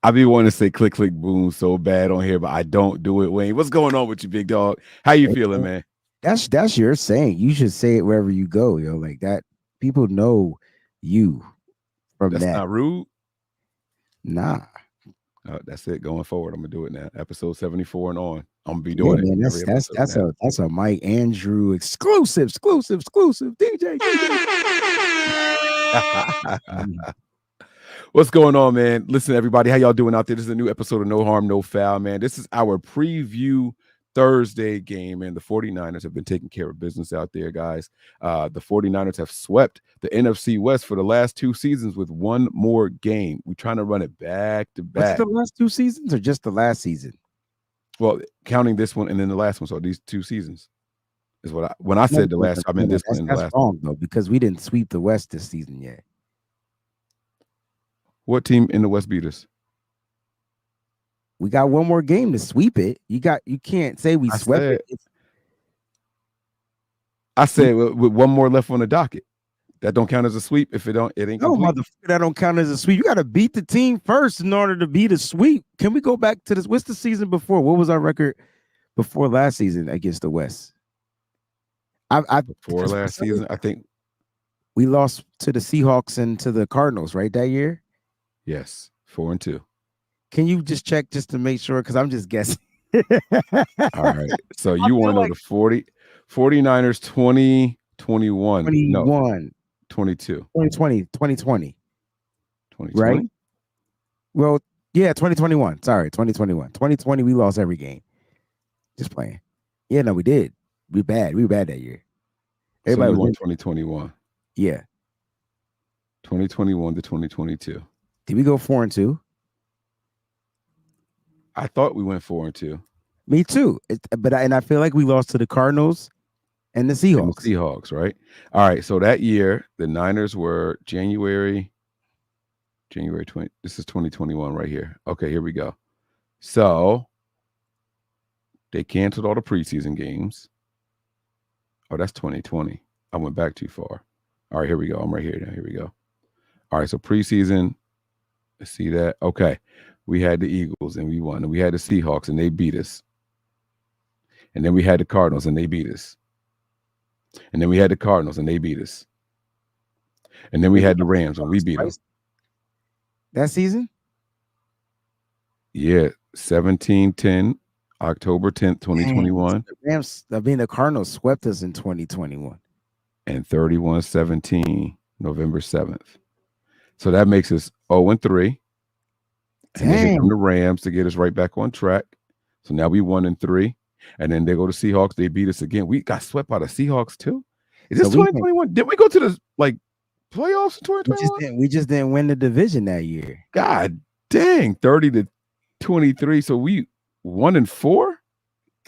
I be wanting to say click, click, boom so bad on here, but I don't do it, Wayne. What's going on with you, big dog? How you feeling, man? That's your saying. You should say it wherever you go, yo. Like that, people know you from That's that. not rude. Nah, That's it. Going forward, I'm gonna do it now. Episode 74 and on. I'm gonna be yeah, doing it man. every That's that's episode that's now. a that's a Mike Andrew exclusive DJ. Mhm. What's going on, man? Listen, everybody, how y'all doing out there? This is a new episode of No Harm, No Foul, man. This is our preview Thursday game, and the 49ers have been taking care of business out there, guys. The 49ers have swept the NFC West for the last 2 seasons with one more game. We're trying to run it back to Was it back. the last 2 seasons or just the last season? Well, counting this one and then the last one, so these 2 seasons is what when I said the last, I meant this one and the That's last wrong one. though because we didn't sweep the West this season yet. What team in the West beat us? We got one more game to sweep it. You can't say we swept it. I said with one more left on the docket. That don't count as a sweep if it ain't No, complete. motherfucker, that don't count as a sweep. You got to beat the team first in order to beat a sweep. Can we go back to this? What's the season before? What was our record before last season against the West? Before last season, I think we lost to the Seahawks and to the Cardinals, right? That year? Yes, 4-2. Can you just check just to make sure? Because I'm just guessing. All right. So you want to know the 49ers 2021. 21. No, 22. 2020. 2020. 2020? Right? Well, yeah, 2021. Sorry, 2021. 2020, we lost every game. Just playing. Yeah, no, we did. We were bad that year. Everybody won 2021. Yeah. 2021 to 2022. Did we go 4-2? I thought we went 4-2. Me too. I feel like we lost to the Cardinals and the Seahawks. And the Seahawks, right? All right. So that year, the Niners were January 20. This is 2021 right here. Okay, here we go. So they canceled all the preseason games. Oh, that's 2020. I went back too far. All right, here we go. I'm right here now. Here we go. All right, so preseason. Let's see that. Okay. We had the Eagles and we won. And we had the Seahawks and they beat us. And then we had the Cardinals and they beat us. And then we had the Cardinals and they beat us. And then we had the Rams and we beat them. That season? Yeah, 17-10, October 10th, 2021. The Cardinals swept us in 2021. And 31-17, November 7th. So that makes us 0-3. And then here come the Rams to get us right back on track. So now we 1-3. And then they go to Seahawks. They beat us again. We got swept by the Seahawks too. Is this 2021? Did we go to the playoffs in 2021? We just didn't win the division that year. God dang, 30-23. So we 1-4.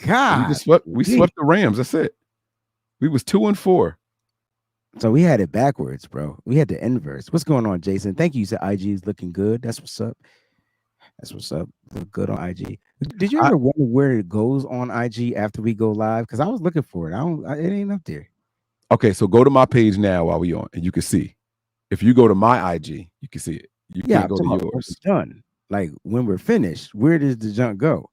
God, we swept the Rams. That's it. We was 2-4. So we had it backwards, bro. We had the inverse. What's going on, Jason? Thank you. You said IG is looking good. That's what's up. Look good on IG. Did you ever wonder where it goes on IG after we go live? Because I was looking for it. It ain't up there. Okay, so go to my page now while we on, and you can see. If you go to my IG, you can see it. You can't go to yours. Done. Like when we're finished, where does the junk go?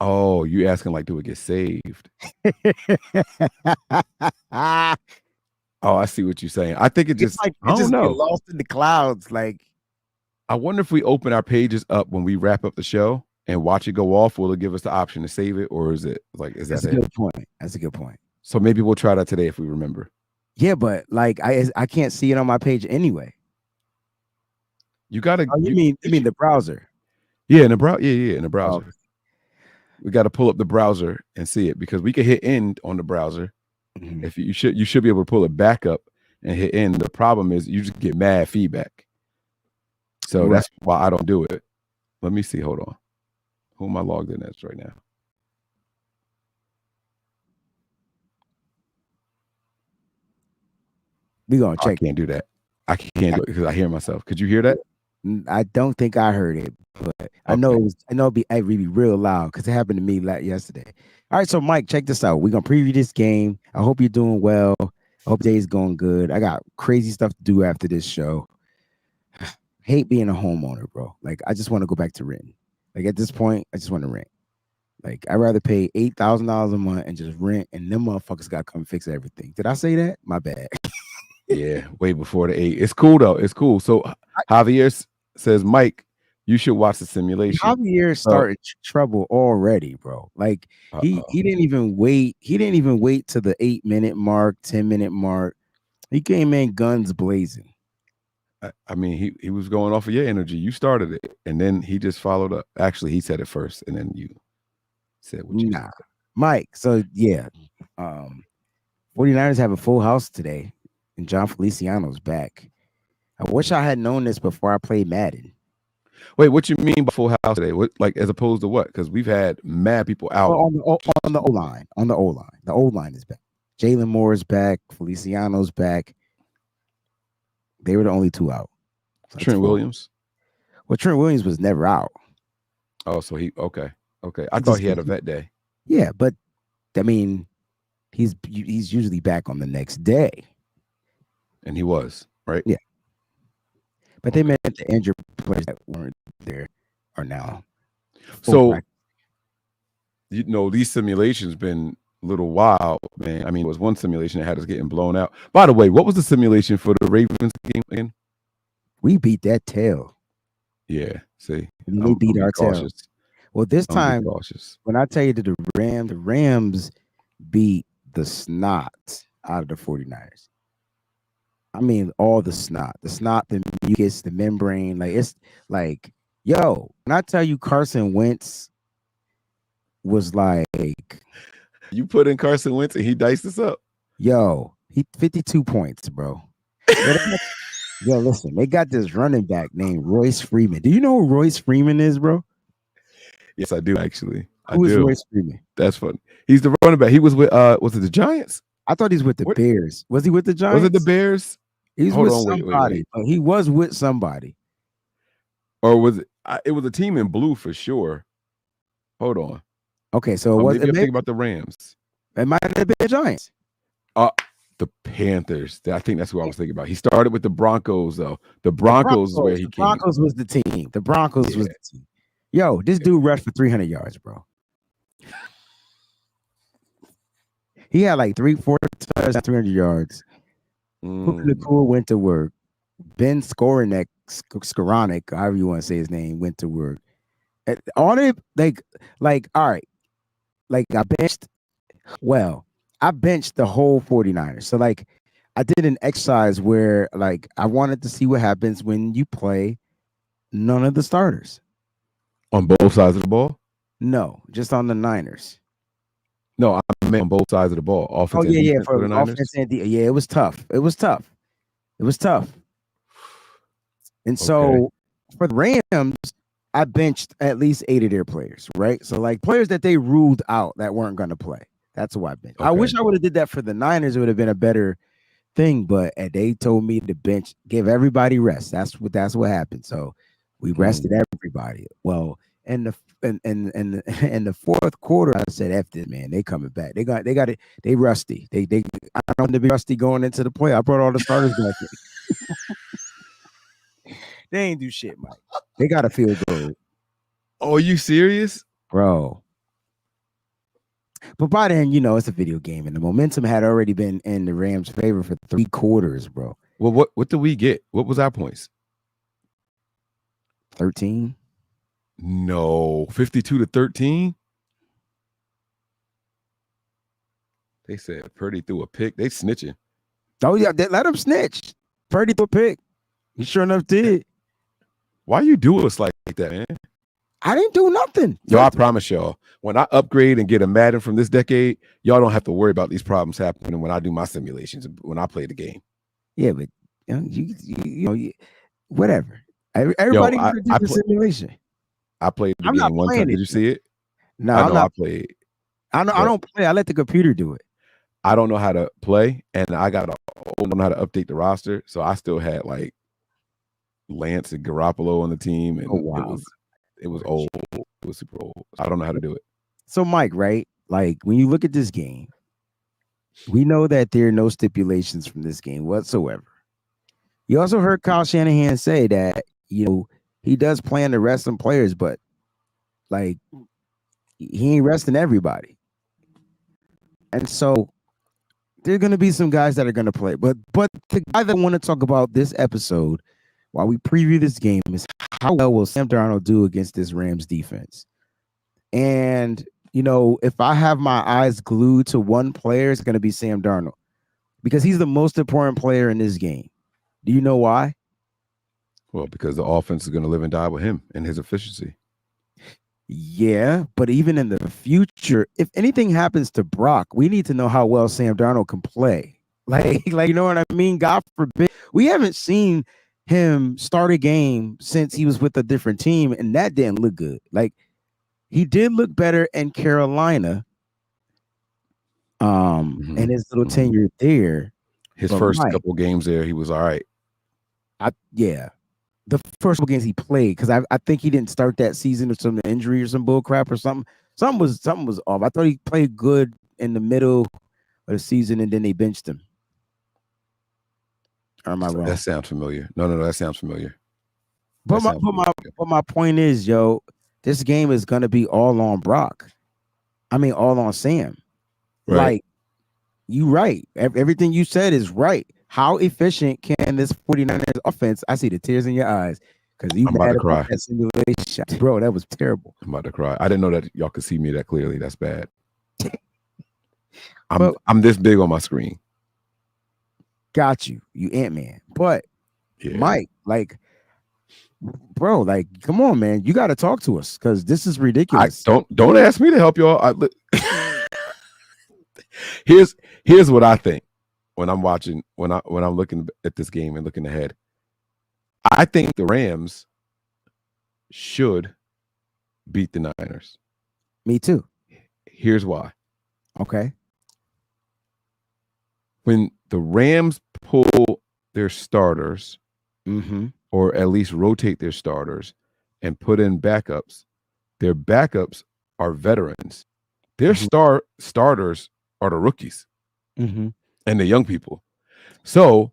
Oh, you asking like, do it get saved? Oh, I see what you're saying. I think it just like I don't know. Get lost in the clouds. Like, I wonder if we open our pages up when we wrap up the show and watch it go off, will it give us the option to save it, or is it like that's a good point? That's a good point. So maybe we'll try that today if we remember. Yeah, but like I can't see it on my page anyway. You gotta. Oh, you mean the browser? Yeah, in the browser. Yeah, in the browser. Oh. We got to pull up the browser and see it because we can hit end on the browser. Mm-hmm. If you should be able to pull it back up and hit end. The problem is you just get mad feedback. So that's why I don't do it. Let me see. Hold on. Who am I logged in as right now? We gonna check. I can't do that. I can't do it because I hear myself. Could you hear that? I don't think I heard it, but okay. I know it'd be real loud because it happened to me yesterday. All right, so Mike, check this out. We're gonna preview this game. I hope you're doing well. I hope day's going good. I got crazy stuff to do after this show. hate being a homeowner, bro. Like, I just want to go back to renting. Like, at this point, I just want to rent. Like, I'd rather pay $8,000 a month and just rent, and them motherfuckers got to come fix everything. Did I say that? My bad. Yeah, way before the 8. It's cool though. It's cool. So Javier says, Mike, you should watch the simulation. Javier started trouble already, bro. Like he didn't even wait. He didn't even wait to the 8-minute mark, 10-minute mark. He came in guns blazing. I mean, he was going off of your energy. You started it, and then he just followed up. Actually, he said it first, and then you said what you said. Mike. So yeah, 49ers have a full house today, and John Feliciano's back. I wish I had known this before I played Madden. Wait, what you mean by full house today? What, like, as opposed to what? Because we've had mad people out on the O line. On the O line, the O line is back. Jalen Moore is back. Feliciano's back. They were the only two out. So Trent Williams. Well, Trent Williams was never out. Oh, so he okay. I thought he had a vet day. Yeah, but I mean, he's usually back on the next day. And he was, right? Yeah. But they meant the injured players that weren't there are now. So, you know, these simulations been a little wild, man. I mean, it was one simulation that had us getting blown out. By the way, what was the simulation for the Ravens game again? We beat that tail. Yeah, see. We beat our tail. Well, this time, when I tell you that the Rams beat the snot out of the 49ers. I mean, all the snot, the mucus, the membrane. Like, it's like, yo, when I tell you Carson Wentz was like, you put in Carson Wentz and he diced us up. Yo, he 52 points, bro. Yo, listen, they got this running back named Royce Freeman. Do you know who Royce Freeman is, bro? Yes, I do, actually. Who is Royce Freeman? That's funny. He's the running back. He was with was it the Giants? I thought he's with the Bears. Was he with the Giants? Was it the Bears? He's with somebody. Wait. He was with somebody. Or was it? It was a team in blue for sure. Hold on. Okay, so maybe I'm thinking about the Rams. It might have been the Giants. The Panthers. I think that's who I was thinking about. He started with the Broncos, though. The Broncos is where he came. Broncos was the team. The Broncos was the team. Yo, this dude rushed for 300 yards, bro. He had like 3-4 touchdowns, 300 yards. Cool went to work. Ben Skowronek, however you want to say his name, went to work. All they like, all right. Like I benched the whole 49ers. So like I did an exercise where like I wanted to see what happens when you play none of the starters. On both sides of the ball? No, just on the Niners. No, I meant on both sides of the ball. Offense and defense for the Niners. Offense and yeah, it was tough. And so for the Rams, I benched at least 8 of their players, right? So like players that they ruled out that weren't going to play. That's who I benched. Okay. I wish I would have did that for the Niners. It would have been a better thing, but they told me to bench, give everybody rest. That's what happened. So we rested everybody. Well, in the fourth quarter, I said, "F this, man. They coming back. They got it. They rusty. I don't want to be rusty going into the play. I brought all the starters back. They ain't do shit, Mike. They got to feel good. Oh, are you serious, bro? But by then, it's a video game, and the momentum had already been in the Rams' favor for 3 quarters, bro. Well, what did we get? What was our points? 13. No, 52-13. They said Purdy threw a pick. They snitching. Oh yeah, they let him snitch. Purdy threw a pick. He sure enough did. Why you do us like that, man? I didn't do nothing. Yo, I promise y'all, when I upgrade and get a Madden from this decade, y'all don't have to worry about these problems happening when I do my simulations, when I play the game. Yeah, but you whatever. Everybody did the simulation. I played the game one time. Did you see it? No, I played. I don't play. I let the computer do it. I don't know how to play, and I don't know how to update the roster. So I still had like Lance and Garoppolo on the team, and it was old. It was super old. I don't know how to do it. So Mike, right? Like when you look at this game, we know that there are no stipulations from this game whatsoever. You also heard Kyle Shanahan say that, he does plan to rest some players, but like he ain't resting everybody. And so there are going to be some guys that are going to play. But the guy that I want to talk about this episode while we preview this game is how well will Sam Darnold do against this Rams defense? And, if I have my eyes glued to one player, it's going to be Sam Darnold because he's the most important player in this game. Do you know why? Well, because the offense is going to live and die with him and his efficiency. Yeah, but even in the future, if anything happens to Brock, we need to know how well Sam Darnold can play. Like you know what I mean? God forbid. We haven't seen him start a game since he was with a different team, and that didn't look good. Like he did look better in Carolina, and his little tenure there. His first couple games there, he was all right. The first couple games he played, because I think he didn't start that season with some injury or some bull crap or something. Something was off. I thought he played good in the middle of the season, and then they benched him. Or am I wrong? That sounds familiar. No, that sounds familiar. But my point is, this game is gonna be all on Brock. I mean, all on Sam. Right. Like, you right. Everything you said is right. How efficient can this 49ers offense? I see the tears in your eyes because you about to cry. That simulation. Bro, that was terrible. I'm about to cry. I didn't know that y'all could see me that clearly. That's bad. I'm this big on my screen. Got you Ant-Man. But Mike, bro, come on, man. You got to talk to us because this is ridiculous. Don't ask me to help y'all. Here's what I think. When I'm watching, when I'm looking at this game and looking ahead, I think the Rams should beat the Niners. Me too. Here's why. Okay. When the Rams pull their starters, or at least rotate their starters and put in backups, their backups are veterans. Their starters are the rookies. And the young people. So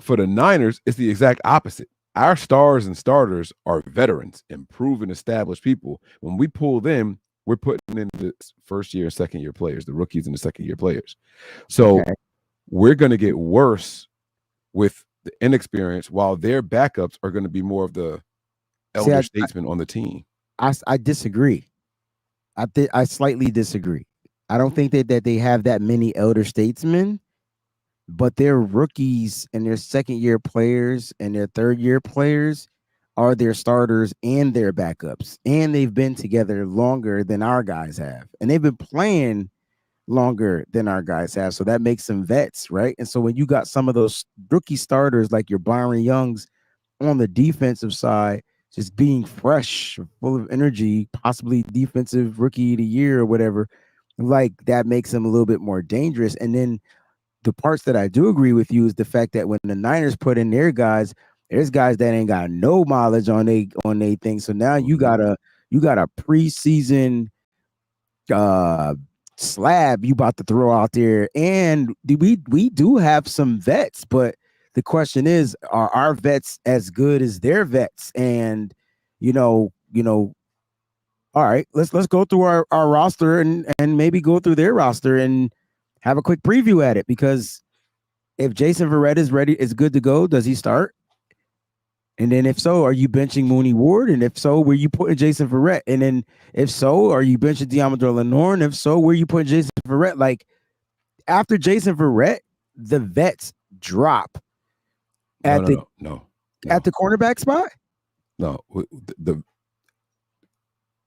for the Niners, it's the exact opposite. Our stars and starters are veterans and proven established people. When we pull them, we're putting in the first year and second year players, the rookies and the second year players. So we're going to get worse with the inexperience while their backups are going to be more of the elder statesmen on the team. I disagree. I slightly disagree. I don't think that they have that many elder statesmen, but their rookies and their second-year players and their third-year players are their starters and their backups. And they've been together longer than our guys have. And they've been playing longer than our guys have. So that makes them vets, right? And so when you got some of those rookie starters like your Byron Youngs on the defensive side, just being fresh, full of energy, possibly defensive rookie of the year or whatever, like that makes them a little bit more dangerous. And then the parts that I do agree with you is the fact that when the Niners put in their guys, there's guys that ain't got no mileage on they thing. So now you got a preseason slab you about to throw out there. And we do have some vets, but the question is, are our vets as good as their vets? And all right, let's go through our roster and maybe go through their roster and have a quick preview at it. Because if Jason Verrett is good to go, does he start? And then if so, are you benching Mooney Ward? And if so, where you putting Jason Verrett? And then if so, are you benching Diamador Lenore? And if so, where you putting Jason Verrett? Like after Jason Verrett, the vets drop at the cornerback spot. No,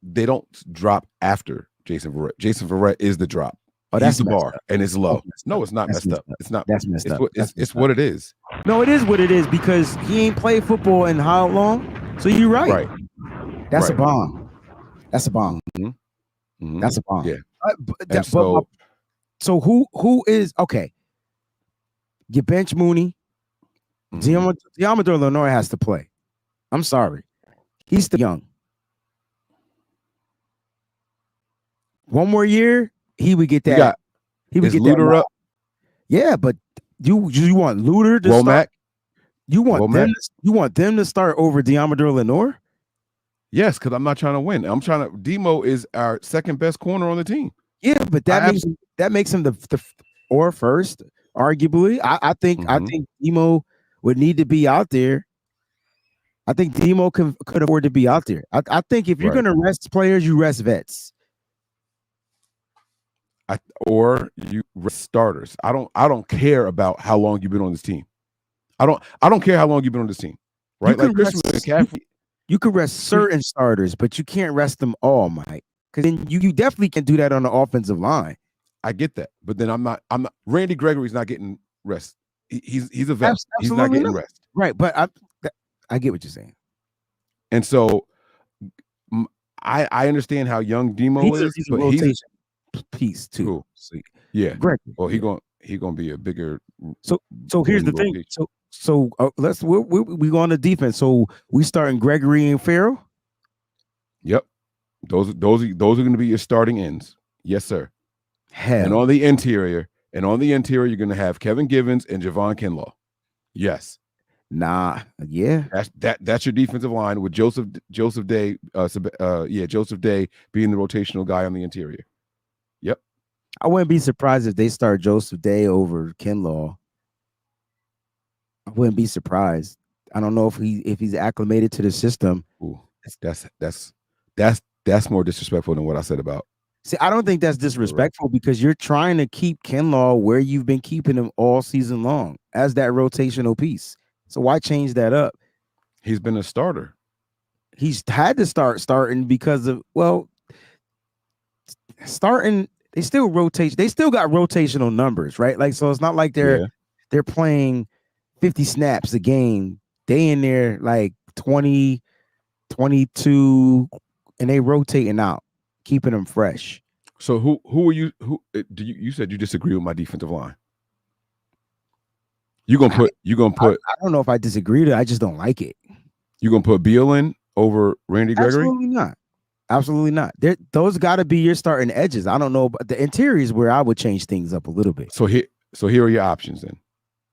they don't drop after Jason Verrett. Jason Verrett is the drop. Oh, that's the bar, and it's low. No, it's not messed up. It's not. That's messed up. It's what it is. No, it is what it is because he ain't played football in how long? So you're right. That's a bomb. That's a bomb. That's a bomb. Yeah. So who is okay? You bench Mooney. Diamador Lenore has to play. I'm sorry, he's still young. One more year, he would get that. He would get Luter up. Yeah, but you want Luter to Womack? start? You Well, want Matt, them to start over Deommodore Lenoir? yes, because I'm not trying to win. I'm trying to. Demo is our second best corner on the team. Yeah, but that makes him the or first, arguably. I think Demo would need to be out there. I think Demo could afford to be out there. I think if you're gonna rest players, you rest vets. Or you rest starters. I don't care about how long you've been on this team. I don't care how long you've been on this team. Right? Like Christian McCaffrey. You could rest certain starters, but you can't rest them all, Mike. Because then you definitely can do that on the offensive line. I get that, but then I'm not. Randy Gregory's not getting rest. He's a vet. He's not getting rest. Right, but I get what you're saying. And so I understand how young Demo is, but he's a piece too. Cool. Yeah. Gregory. Well, he gonna be a bigger. So here's the thing. So let's we go on the defense. So we starting Gregory and Farrell. Yep. Those are going to be your starting ends. Yes, sir. Hell. And on the interior, you're going to have Kevin Givens and Javon Kinlaw. Yes. Nah. Yeah. That's your defensive line with Joseph Day. Joseph Day being the rotational guy on the interior. Yep. I wouldn't be surprised if they start Joseph Day over Kinlaw. I wouldn't be surprised. I don't know if he's acclimated to the system. Ooh, that's more disrespectful than what I said about. See, I don't think that's disrespectful because you're trying to keep Kinlaw where you've been keeping him all season long as that rotational piece. So why change that up? He's been a starter. He's had to starting because of starting. They still rotate. They still got rotational numbers, right? Like, so it's not like they're playing 50 snaps a game. They in there like 20, 22, and they rotating out, keeping them fresh. So who are you? You said you disagree with my defensive line? I don't know if I disagree. I just don't like it. You gonna put Beal in over Randy Gregory? Absolutely not. Those got to be your starting edges. I don't know, but the interior is where I would change things up a little bit. So here are your options then,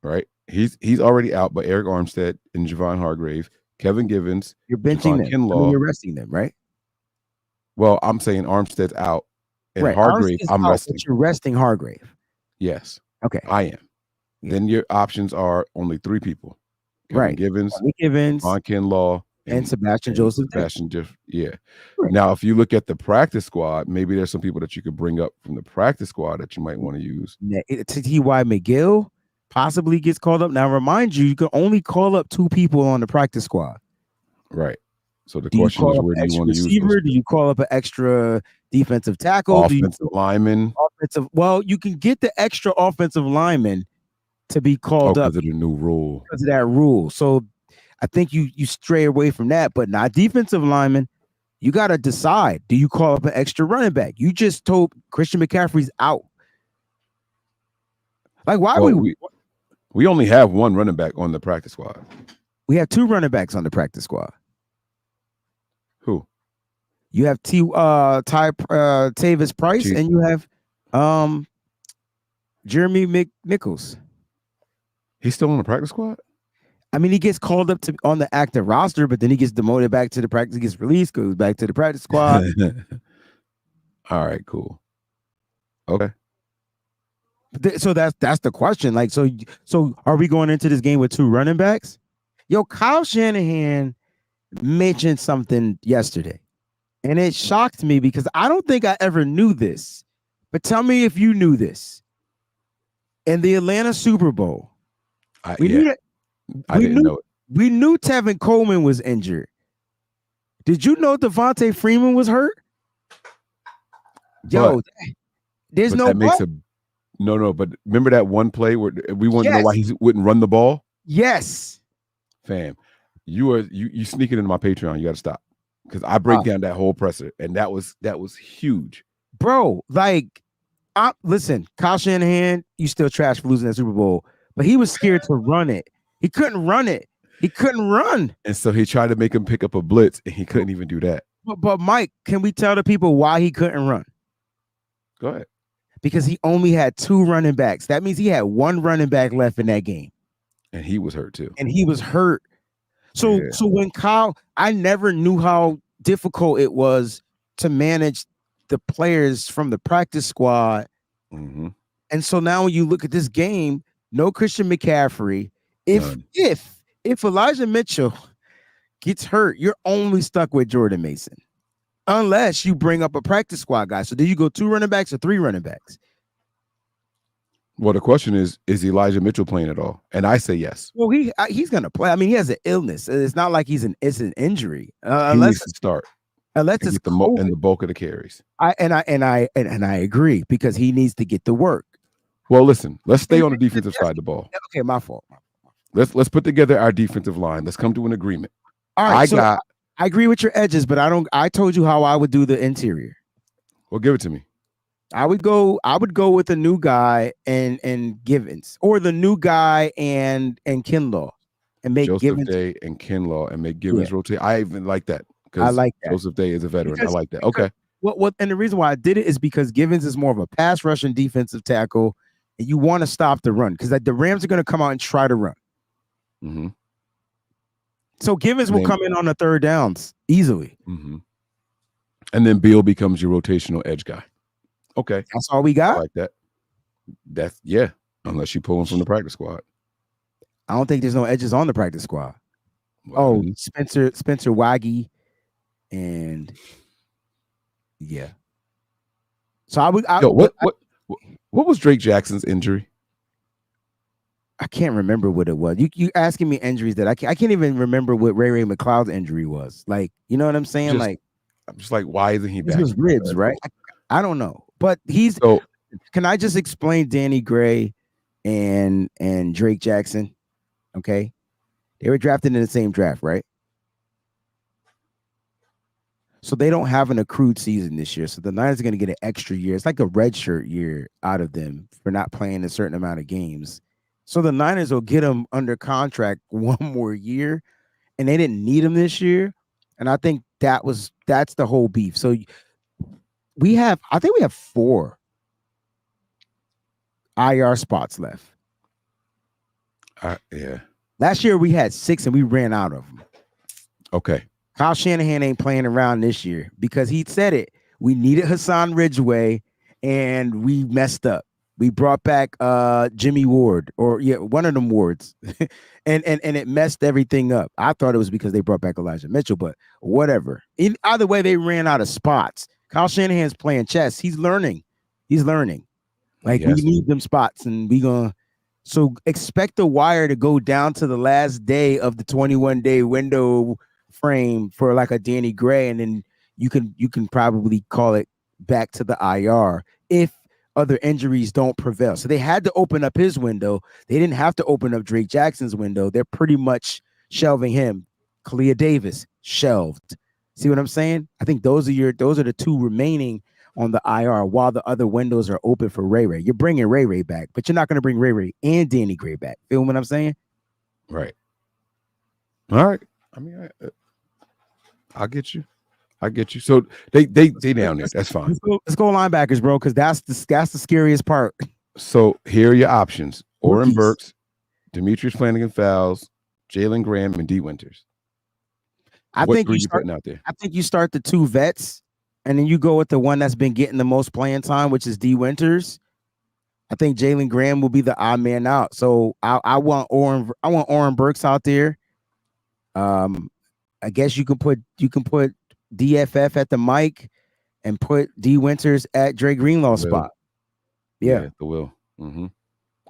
right? He's already out, but Eric Armstead and Javon Hargrave, Kevin Givens, you're benching them. Kinlaw, you're resting them, right? Well, I'm saying Armstead's out and Hargrave. I'm resting. You're resting Hargrave. Yes. Okay. I am. Yeah. Then your options are only three people. Kevin Givens, Javon Kinlaw, and Sebastian Joseph. Yeah. Right. Now, if you look at the practice squad, maybe there's some people that you could bring up from the practice squad that you might want to use. T.Y. McGill possibly gets called up. Now, remind you can only call up two people on the practice squad. Right. So the question is, where do you want to use those? Do you call up an extra defensive tackle? Offensive lineman? Well, you can get the extra offensive lineman to be called up because of the new rule. Because of that rule. So I think you stray away from that, but not defensive lineman. You got to decide. Do you call up an extra running back? You just told Christian McCaffrey's out. Like, why we only have one running back on the practice squad. We have two running backs on the practice squad. Who? You have Tavis Price, and you have Jeremy McNichols. He's still on the practice squad? I mean, he gets called up on the active roster, but then he gets demoted back to the practice. He gets released, goes back to the practice squad. All right, cool. Okay. So that's the question. Like, so are we going into this game with two running backs? Yo, Kyle Shanahan mentioned something yesterday, and it shocked me because I don't think I ever knew this. But tell me if you knew this. In the Atlanta Super Bowl, I didn't know it. We knew Tevin Coleman was injured. Did you know Devontae Freeman was hurt? Yo, there's no. That makes no. But remember that one play where we wanted to know why he wouldn't run the ball? Yes, fam. You sneaking into my Patreon. You got to stop because I break down that whole presser, and that was huge, bro. Like, listen, Kyle Shanahan, you still trash for losing that Super Bowl, but he was scared to run it. He couldn't run it. He couldn't run. And so he tried to make him pick up a blitz, and he couldn't even do that. But Mike, can we tell the people why he couldn't run? Go ahead. Because he only had two running backs. That means he had one running back left in that game. And he was hurt too. and he was hurt. So Yeah. so when Kyle, I never knew how difficult it was to manage the players from the practice squad. Mm-hmm. And so now when you look at this game, no Christian McCaffrey. If None. if Elijah Mitchell gets hurt, you're only stuck with Jordan Mason. Unless you bring up a practice squad guy. So do you go 2 running backs or 3 running backs? Well, the question is Elijah Mitchell playing at all? And I say yes. Well, he's gonna play. I mean, he has an illness. It's not like it's an injury. He Unless needs to start unless and it's get the COVID. and the bulk of the carries. I agree because he needs to get the work. Well, listen, let's stay on the defensive side of the ball. Okay, my fault. Let's put together our defensive line. Let's come to an agreement. All right, I I agree with your edges, but I told you how I would do the interior. Well, give it to me. I would go with the new guy and Givens, or the new guy and Kinlaw, and make Joseph Givens Day and Kinlaw and make Givens rotate. I even like that because I like that. Joseph Day is a veteran. Because- I like that. Okay. What and the reason why I did it is because Givens is more of a pass rushing defensive tackle, and you want to stop the run because the Rams are going to come out and try to run. Mm-hmm. So Givens will come in on the third downs easily. Mm-hmm. And then Beal becomes your rotational edge guy. Okay. That's all we got. I like that. That's unless you pull him from the practice squad. I don't think there's no edges on the practice squad. Well, Spencer Waggy, and yeah. So I would. What was Drake Jackson's injury? I can't remember what it was. You asking me injuries that I can't even remember what Ray McLeod's injury was. Like, you know what I'm saying? I'm just like, why isn't he back? His ribs, right? I don't know, but he's. So, can I just explain Danny Gray and Drake Jackson? Okay, they were drafted in the same draft, right? So they don't have an accrued season this year. So the Niners are going to get an extra year. It's like a redshirt year out of them for not playing a certain amount of games. So the Niners will get them under contract 1 more year, and they didn't need him this year. And I think that's the whole beef. So I think we have 4 IR spots left. Yeah. Last year we had 6 and we ran out of them. Okay. Kyle Shanahan ain't playing around this year because he said it. We needed Hassan Ridgeway and we messed up. We brought back Jimmy Ward, or one of them Wards, and it messed everything up. I thought it was because they brought back Elijah Mitchell, but whatever. Either way, they ran out of spots. Kyle Shanahan's playing chess. He's learning. Like, we need them spots, and so expect the wire to go down to the last day of the 21-day window frame for like a Danny Gray, and then you can probably call it back to the IR if other injuries don't prevail. So they had to open up his window. They didn't have to open up Drake Jackson's window. They're pretty much shelving him. Kalia Davis shelved. See what I'm saying? I think those are the 2 remaining on the IR while the other windows are open for Ray Ray. You're bringing Ray Ray back, but you're not going to bring Ray Ray and Danny Gray back. Feel what I'm saying? Right. All right. I mean, I'll get you. So they down there. That's fine. Let's go linebackers, bro, because that's the scariest part. So here are your options: Oren Burks, Demetrius Flanagan-Fowles, Jalen Graham, and D. Winters. I think you start the 2 vets, and then you go with the one that's been getting the most playing time, which is D. Winters. I think Jalen Graham will be the odd man out. So I want Oren Burks out there. I guess you can put DFF at the mic and put D. Winters at Dre Greenlaw's spot. Yeah, the will. Mm-hmm.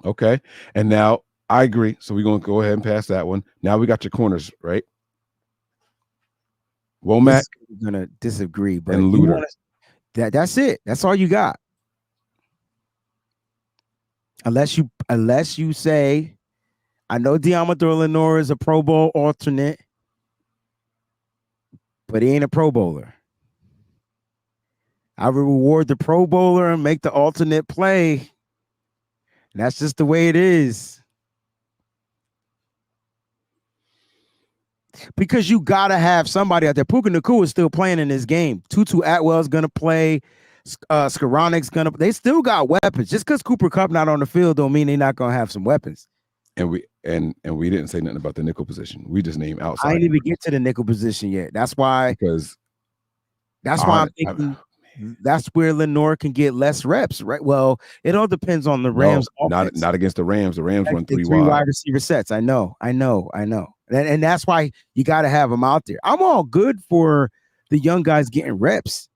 Okay. And now I agree. So we're going to go ahead and pass that one. Now we got your corners, right? Womack. I'm going to disagree, but and Luter. That's it. That's all you got. Unless you say, I know Diamador Lenore is a Pro Bowl alternate, but he ain't a Pro Bowler. I will reward the Pro Bowler and make the alternate play. And that's just the way it is. Because you got to have somebody out there. Puka Nacua is still playing in this game. Tutu Atwell's going to play. Skoranic's going to. They still got weapons. Just because Cooper Kupp not on the field don't mean they're not going to have some weapons. And and we didn't say nothing about the nickel position. We just named I outside didn't even get to the nickel position yet. That's why because I'm thinking that's where Lenore can get less reps, right? Well, it all depends on the Rams offense. not against the Rams. The Rams run three wide wide. receiver sets. I know. And that's why you got to have them out there. I'm all good for the young guys getting reps.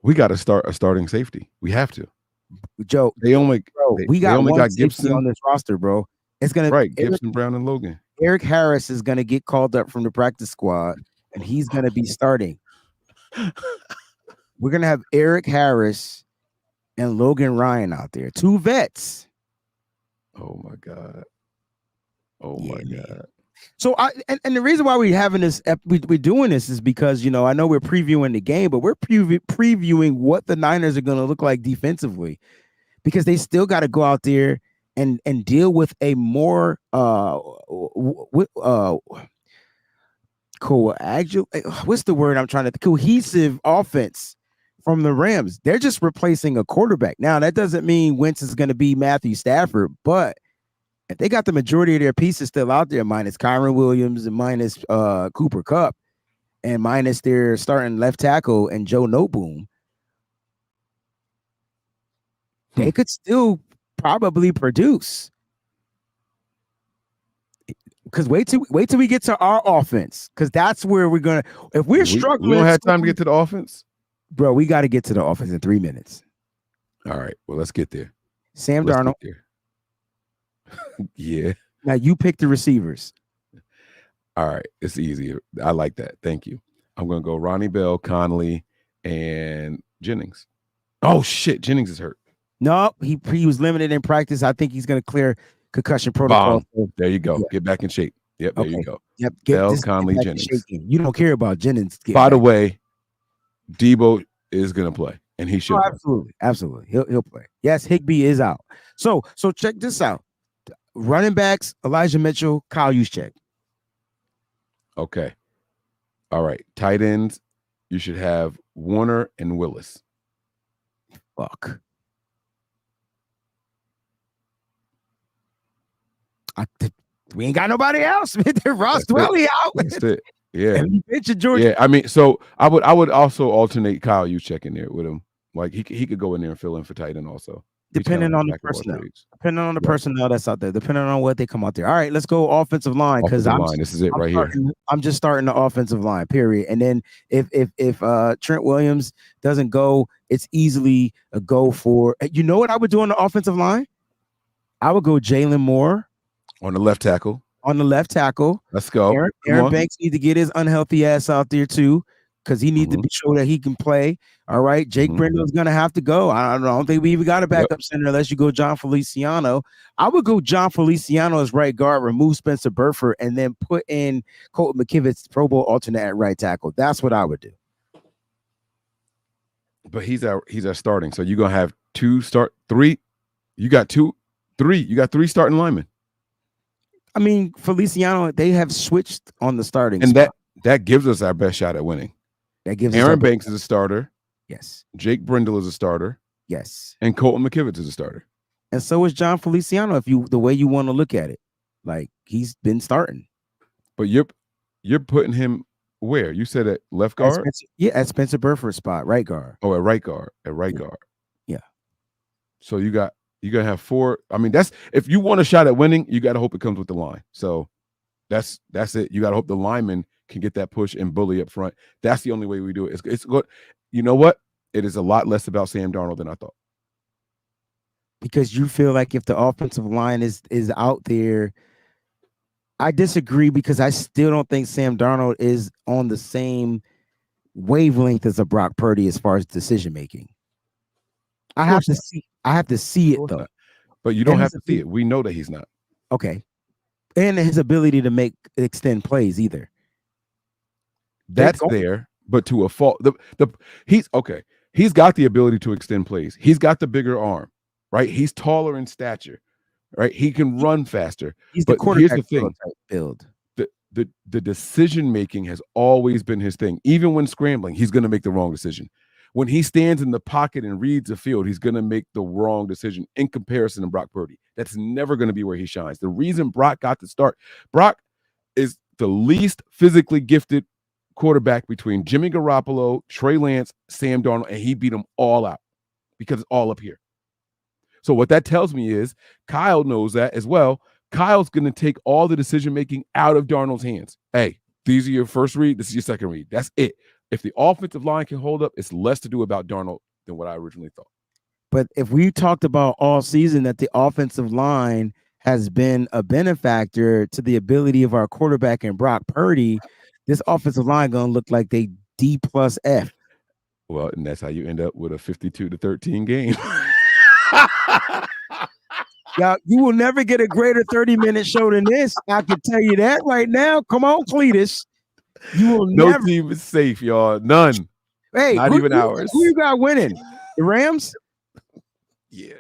We got to start a starting safety. We have to. Joe, we got one got Gibson on this roster, bro. It's gonna Gibson, Brown, and Logan. Eric Harris is gonna get called up from the practice squad, and he's gonna be starting. We're gonna have Eric Harris and Logan Ryan out there, 2 vets. Oh my god! Oh my god! So and the reason why we're having this, we're doing this is because I know we're previewing the game, but we're previewing what the Niners are going to look like defensively, because they still got to go out there and deal with a more cohesive offense from the Rams. They're just replacing a quarterback. Now that doesn't mean Wentz is going to be Matthew Stafford, but if they got the majority of their pieces still out there, minus Kyron Williams and minus Cooper Kupp and minus their starting left tackle and Joe Noteboom, they could still probably produce. Because wait till we get to our offense, because that's where we're gonna. If we're struggling, we don't have time to get to the offense, bro. We got to get to the offense in 3 minutes. All right, well, let's get there. Sam Darnold. Yeah. Now you pick the receivers. All right, it's easier. I like that. Thank you. I'm gonna go Ronnie Bell, Conley, and Jennings. Oh shit, Jennings is hurt. No, he was limited in practice. I think he's gonna clear concussion protocol. There you go. Yeah. Get back in shape. Yep, there you go. Yep. Bell, Conley, Jennings. You don't care about Jennings. By the way, Debo is gonna play, and he should. Absolutely. He'll play. Yes, Higbee is out. So check this out. Running backs: Elijah Mitchell, Kyle Juszczyk. Okay. All right. Tight ends, you should have Warner and Willis. Fuck. We ain't got nobody else. Ross Dwelly out. That's it. Yeah. And George. Yeah. I mean, so I would also alternate Kyle Juszczyk in there with him. Like he could go in there and fill in for tight end also. Depending on the personnel. Depending on the personnel that's out there. Depending on what they come out there. All right, let's go offensive line, because this is it right here. I'm just starting the offensive line, period. And then if Trent Williams doesn't go, it's easily a go for. You know what I would do on the offensive line? I would go Jalen Moore on the left tackle. Let's go. Aaron Banks need to get his unhealthy ass out there too, because he needs to be sure that he can play. All right. Jake Brendle's going to have to go. I don't think we even got a backup center unless you go John Feliciano. I would go John Feliciano as right guard, remove Spencer Burford, and then put in Colton McKivitz, Pro Bowl alternate at right tackle. That's what I would do. But he's our starting. So you're going to have three. You got 3 starting linemen. I mean, Feliciano, they have switched on the starting and spot. That gives us our best shot at winning. That gives Aaron Banks is a starter. Yes. Jake Brendle is a starter. Yes. And Colton McKivitz is a starter. And so is John Feliciano, the way you want to look at it. Like, he's been starting. But you're putting him where? You said at left guard? At Spencer Burford's spot, right guard. Oh, at right guard. Guard. Yeah. So you got to have 4. I mean, that's if you want a shot at winning, you got to hope it comes with the line. So that's it. You got to hope the lineman can get that push and bully up front. That's the only way we do it. It's good. You know what? It is a lot less about Sam Darnold than I thought. Because you feel like if the offensive line is out there, I disagree, because I still don't think Sam Darnold is on the same wavelength as a Brock Purdy as far as decision making. I have to see it though. But you don't have to see it. We know that he's not. Okay. And his ability to extend plays either. That's there, but to a fault. He's okay. He's got the ability to extend plays. He's got the bigger arm, right? He's taller in stature, right? He can run faster. He's the quarterback. Here's the thing: build. The decision making has always been his thing. Even when scrambling, he's going to make the wrong decision. when he stands in the pocket and reads the field, he's going to make the wrong decision in comparison to Brock Purdy. That's never going to be where he shines. The reason Brock got to start, Brock is the least physically gifted quarterback between Jimmy Garoppolo, Trey Lance, Sam Darnold, and he beat them all out because it's all up here. So what that tells me is Kyle knows that as well. Kyle's going to take all the decision-making out of Darnold's hands. Hey, these are your first read. This is your second read. That's it. If the offensive line can hold up, it's less to do about Darnold than what I originally thought. But if we talked about all season that the offensive line has been a benefactor to the ability of our quarterback and Brock Purdy, this offensive line going to look like they D+F. Well, and that's how you end up with a 52-13 game. Yeah, you will never get a greater 30-minute show than this. I can tell you that right now. Come on, Cletus. You will no team is safe, y'all. None. Hey, not even ours. Who you got winning? The Rams? Yeah.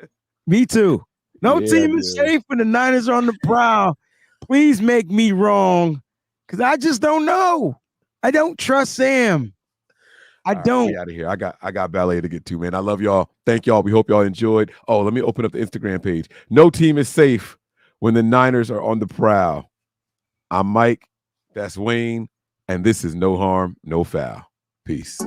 Me too. No team is safe when the Niners are on the prowl. Please make me wrong, because I just don't know. I don't trust Sam. I don't. Get out of here. I got ballet to get to, man. I love y'all. Thank y'all. We hope y'all enjoyed. Oh, let me open up the Instagram page. No team is safe when the Niners are on the prowl. I'm Mike. That's Wayne. And this is No Harm, No Foul. Peace.